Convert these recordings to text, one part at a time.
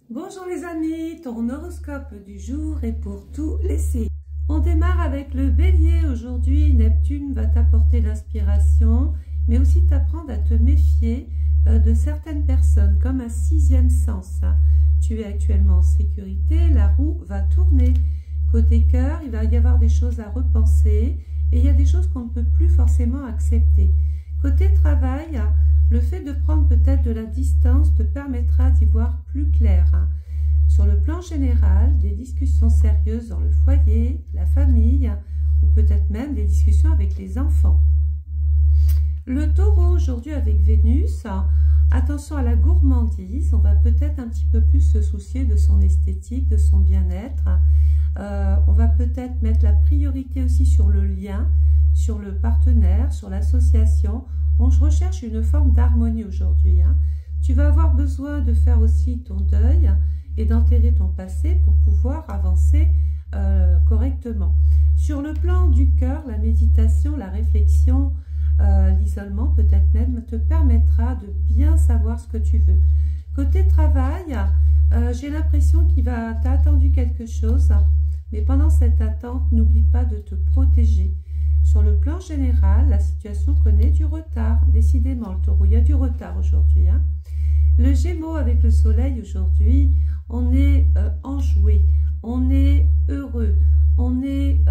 Bonjour les amis, ton horoscope du jour est pour tous les signes. On démarre avec le bélier. Aujourd'hui, Neptune va t'apporter l'inspiration, mais aussi t'apprendre à te méfier de certaines personnes, comme un sixième sens. Tu es actuellement en sécurité, la roue va tourner. Côté cœur, il va y avoir des choses à repenser et il y a des choses qu'on ne peut plus forcément accepter. Côté travail, le fait de prendre peut-être de la distance te permettra d'y voir plus clair. Sur le plan général, des discussions sérieuses dans le foyer, la famille ou peut-être même des discussions avec les enfants. Le taureau, aujourd'hui avec Vénus, attention à la gourmandise, on va peut-être un petit peu plus se soucier de son esthétique, de son bien-être. On va peut-être mettre la priorité aussi sur le lien, sur le partenaire, sur l'association. On recherche une forme d'harmonie aujourd'hui. Tu vas avoir besoin de faire aussi ton deuil et d'enterrer ton passé pour pouvoir avancer correctement. Sur le plan du cœur, la méditation, la réflexion, l'isolement peut-être même te permettra de bien savoir ce que tu veux. Côté travail, j'ai l'impression qu'il t'a attendu quelque chose, mais pendant cette attente, n'oublie pas de te protéger. Sur le plan général, la situation connaît du retard. Décidément, le taureau, il y a du retard aujourd'hui. Le Gémeaux avec le soleil aujourd'hui, on est enjoué, on est heureux, on est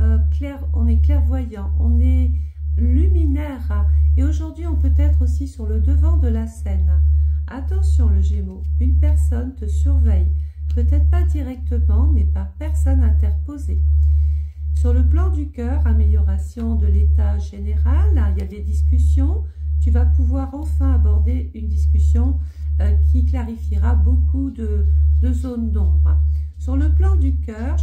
clairvoyant, on est luminaire. Et aujourd'hui, on peut être aussi sur le devant de la scène. Attention le Gémeaux, une personne te surveille, peut-être pas directement, mais par personne interposée. Sur le plan du cœur, amélioration de l'état général, il y a des discussions. Tu vas pouvoir enfin aborder une discussion qui clarifiera beaucoup de zones d'ombre. Sur le plan du cœur,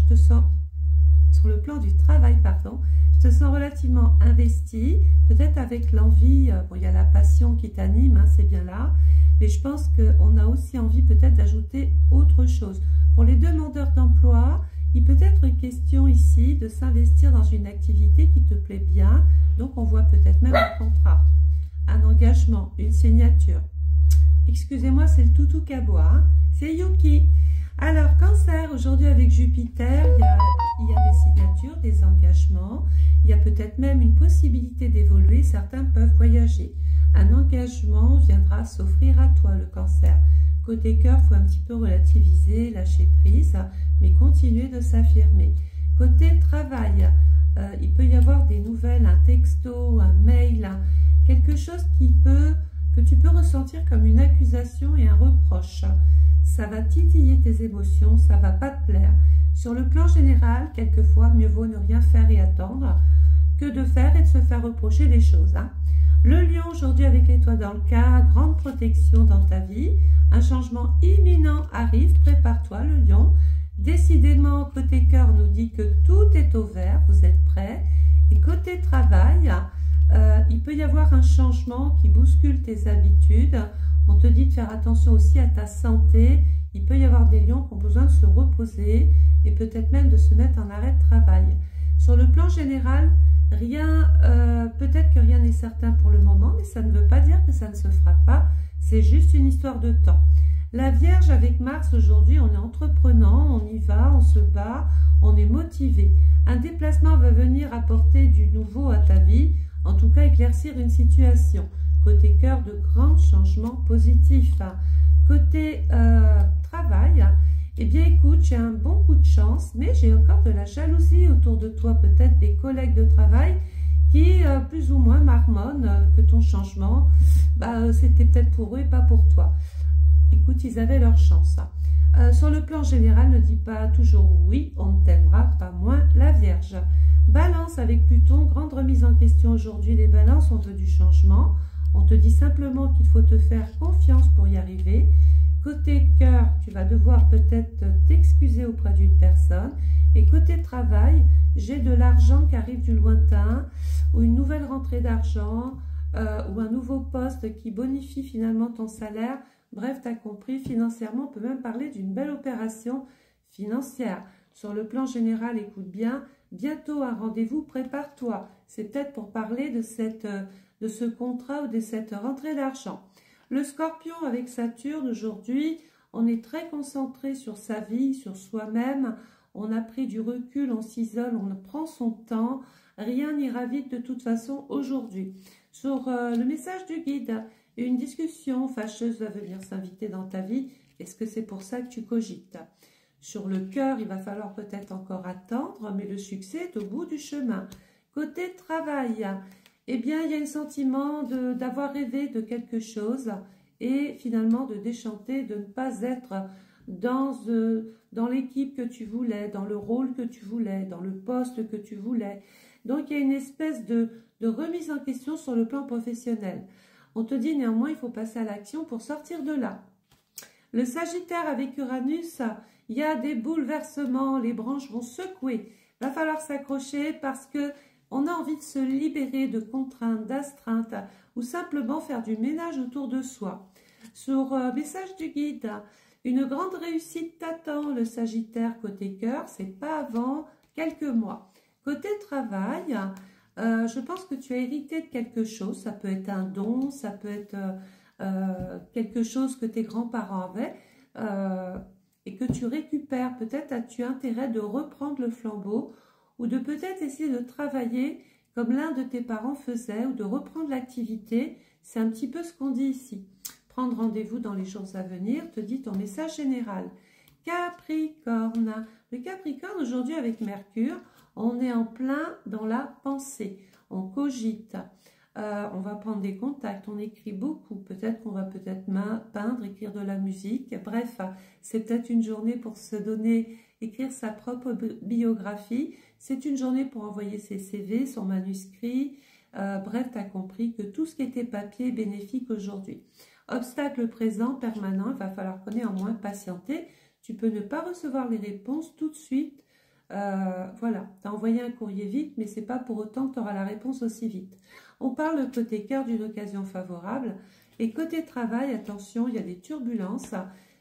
sur le plan du travail, pardon, je te sens relativement investi, peut-être avec l'envie, bon, il y a la passion qui t'anime, c'est bien là, mais je pense qu'on a aussi envie peut-être d'ajouter autre chose. Pour les demandeurs d'emploi, il peut être question ici de s'investir dans une activité qui te plaît bien, donc on voit peut-être même un contrat, un engagement, une signature. Excusez-moi, c'est le toutou qui aboie, c'est Yuki. Alors, Cancer, aujourd'hui avec Jupiter, il y a des signatures, des engagements, il y a peut-être même une possibilité d'évoluer, certains peuvent voyager. Un engagement viendra s'offrir à toi, le Cancer. Côté cœur, il faut un petit peu relativiser, lâcher prise, mais continuer de s'affirmer. Côté travail, il peut y avoir des nouvelles, un texto, un mail, quelque chose que tu peux ressentir comme une accusation et un reproche. Ça va titiller tes émotions, ça ne va pas te plaire. Sur le plan général, quelquefois, mieux vaut ne rien faire et attendre que de faire et de se faire reprocher des choses. Le lion, aujourd'hui avec les toits dans le cas, grande protection dans ta vie. Un changement imminent arrive, prépare-toi le lion. Décidément, côté cœur nous dit que tout est au vert, vous êtes prêts. Et côté travail, il peut y avoir un changement qui bouscule tes habitudes. On te dit de faire attention aussi à ta santé. Il peut y avoir des lions qui ont besoin de se reposer et peut-être même de se mettre en arrêt de travail. Sur le plan général, peut-être que rien n'est certain pour le moment, mais ça ne veut pas dire que ça ne se fera pas. C'est juste une histoire de temps. La Vierge avec Mars, aujourd'hui, on est entreprenant, on y va, on se bat, on est motivé. Un déplacement va venir apporter du nouveau à ta vie, en tout cas éclaircir une situation. Côté cœur, de grands changements positifs. Côté travail, eh bien écoute, j'ai un bon coup de chance, mais j'ai encore de la jalousie autour de toi, peut-être des collègues de travail qui plus ou moins marmonnent que ton changement, c'était peut-être pour eux et pas pour toi. Écoute, ils avaient leur chance. Sur le plan général, ne dis pas toujours oui, on ne t'aimera pas moins, la Vierge. Balance avec Pluton, grande remise en question aujourd'hui. Les balances, on veut du changement. On te dit simplement qu'il faut te faire confiance pour y arriver. Côté cœur, tu vas devoir peut-être t'excuser auprès d'une personne. Et côté travail, j'ai de l'argent qui arrive du lointain, ou une nouvelle rentrée d'argent, ou un nouveau poste qui bonifie finalement ton salaire. Bref, tu as compris, financièrement, on peut même parler d'une belle opération financière. Sur le plan général, écoute bien, bientôt un rendez-vous, prépare-toi. C'est peut-être pour parler de ce contrat ou de cette rentrée d'argent. Le Scorpion avec Saturne aujourd'hui, On est très concentré sur sa vie, sur soi-même. On a pris du recul, on s'isole, on prend son temps. Rien n'ira vite de toute façon aujourd'hui. Sur le message du guide, une discussion fâcheuse va venir s'inviter dans ta vie. Est-ce que c'est pour ça que tu cogites? Sur le cœur, il va falloir peut-être encore attendre, mais le succès est au bout du chemin. Côté travail, eh bien, il y a un sentiment d'avoir rêvé de quelque chose et finalement de déchanter, de ne pas être dans l'équipe que tu voulais, dans le rôle que tu voulais, dans le poste que tu voulais. Donc, il y a une espèce de remise en question sur le plan professionnel. On te dit néanmoins, il faut passer à l'action pour sortir de là. Le Sagittaire avec Uranus, il y a des bouleversements, les branches vont secouer. Il va falloir s'accrocher parce que on a envie de se libérer de contraintes, d'astreintes ou simplement faire du ménage autour de soi. Sur message du guide, une grande réussite t'attend, le Sagittaire côté cœur, c'est pas avant quelques mois. Côté travail, je pense que tu as hérité de quelque chose, ça peut être un don, ça peut être quelque chose que tes grands-parents avaient et que tu récupères. Peut-être as-tu intérêt de reprendre le flambeau ou de peut-être essayer de travailler comme l'un de tes parents faisait ou de reprendre l'activité. C'est un petit peu ce qu'on dit ici. Prendre rendez-vous dans les jours à venir, te dit ton message général. Capricorne. Le Capricorne, aujourd'hui avec Mercure, on est en plein dans la pensée. On cogite. On va prendre des contacts, on écrit beaucoup. Peut-être qu'on va peindre, écrire de la musique. Bref, c'est peut-être une journée pour se donner, écrire sa propre biographie. C'est une journée pour envoyer ses CV, son manuscrit. Bref, tu as compris que tout ce qui était papier est bénéfique aujourd'hui. Obstacle présent, permanent, il va falloir néanmoins patienter. Tu peux ne pas recevoir les réponses tout de suite. Voilà, tu as envoyé un courrier vite, mais ce n'est pas pour autant que tu auras la réponse aussi vite. On parle côté cœur d'une occasion favorable. Et côté travail, attention, il y a des turbulences.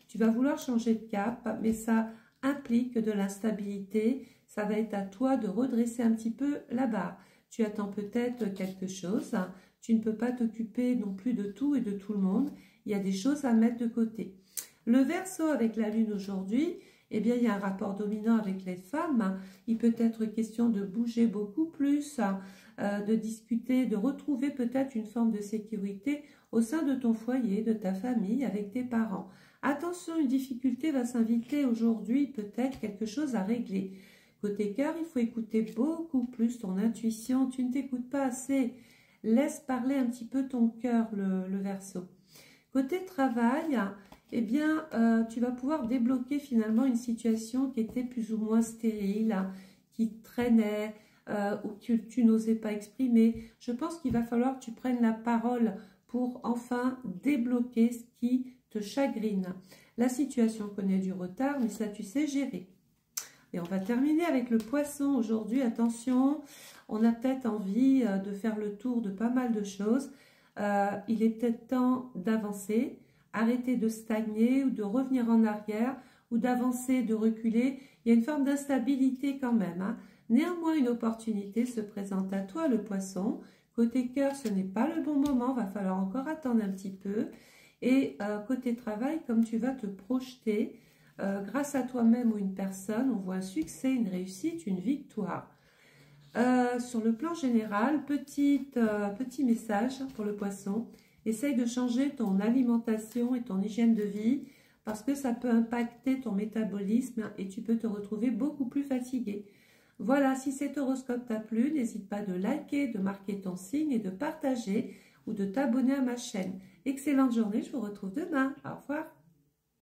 Tu vas vouloir changer de cap, mais ça implique de l'instabilité. Ça va être à toi de redresser un petit peu la barre. Tu attends peut-être quelque chose. Tu ne peux pas t'occuper non plus de tout et de tout le monde. Il y a des choses à mettre de côté. Le Verseau avec la Lune aujourd'hui, eh bien, il y a un rapport dominant avec les femmes. Il peut être question de bouger beaucoup plus, de discuter, de retrouver peut-être une forme de sécurité au sein de ton foyer, de ta famille, avec tes parents. Attention, une difficulté va s'inviter aujourd'hui, peut-être quelque chose à régler. Côté cœur, il faut écouter beaucoup plus ton intuition. Tu ne t'écoutes pas assez. Laisse parler un petit peu ton cœur, le Verseau. Côté travail, eh bien, tu vas pouvoir débloquer finalement une situation qui était plus ou moins stérile, qui traînait ou que tu n'osais pas exprimer. Je pense qu'il va falloir que tu prennes la parole pour enfin débloquer ce qui te chagrine. La situation connaît du retard, mais ça, tu sais gérer. Et on va terminer avec le Poisson aujourd'hui. Attention, on a peut-être envie de faire le tour de pas mal de choses. Il est peut-être temps d'avancer. Arrêter de stagner ou de revenir en arrière ou d'avancer, de reculer. Il y a une forme d'instabilité quand même. Hein. Néanmoins, une opportunité se présente à toi, le Poisson. Côté cœur, ce n'est pas le bon moment. Va falloir encore attendre un petit peu. Et côté travail, comme tu vas te projeter grâce à toi-même ou une personne, on voit un succès, une réussite, une victoire. Sur le plan général, petit message pour le Poisson. Essaye de changer ton alimentation et ton hygiène de vie parce que ça peut impacter ton métabolisme et tu peux te retrouver beaucoup plus fatigué. Voilà, si cet horoscope t'a plu, n'hésite pas de liker, de marquer ton signe et de partager ou de t'abonner à ma chaîne. Excellente journée, je vous retrouve demain. Au revoir.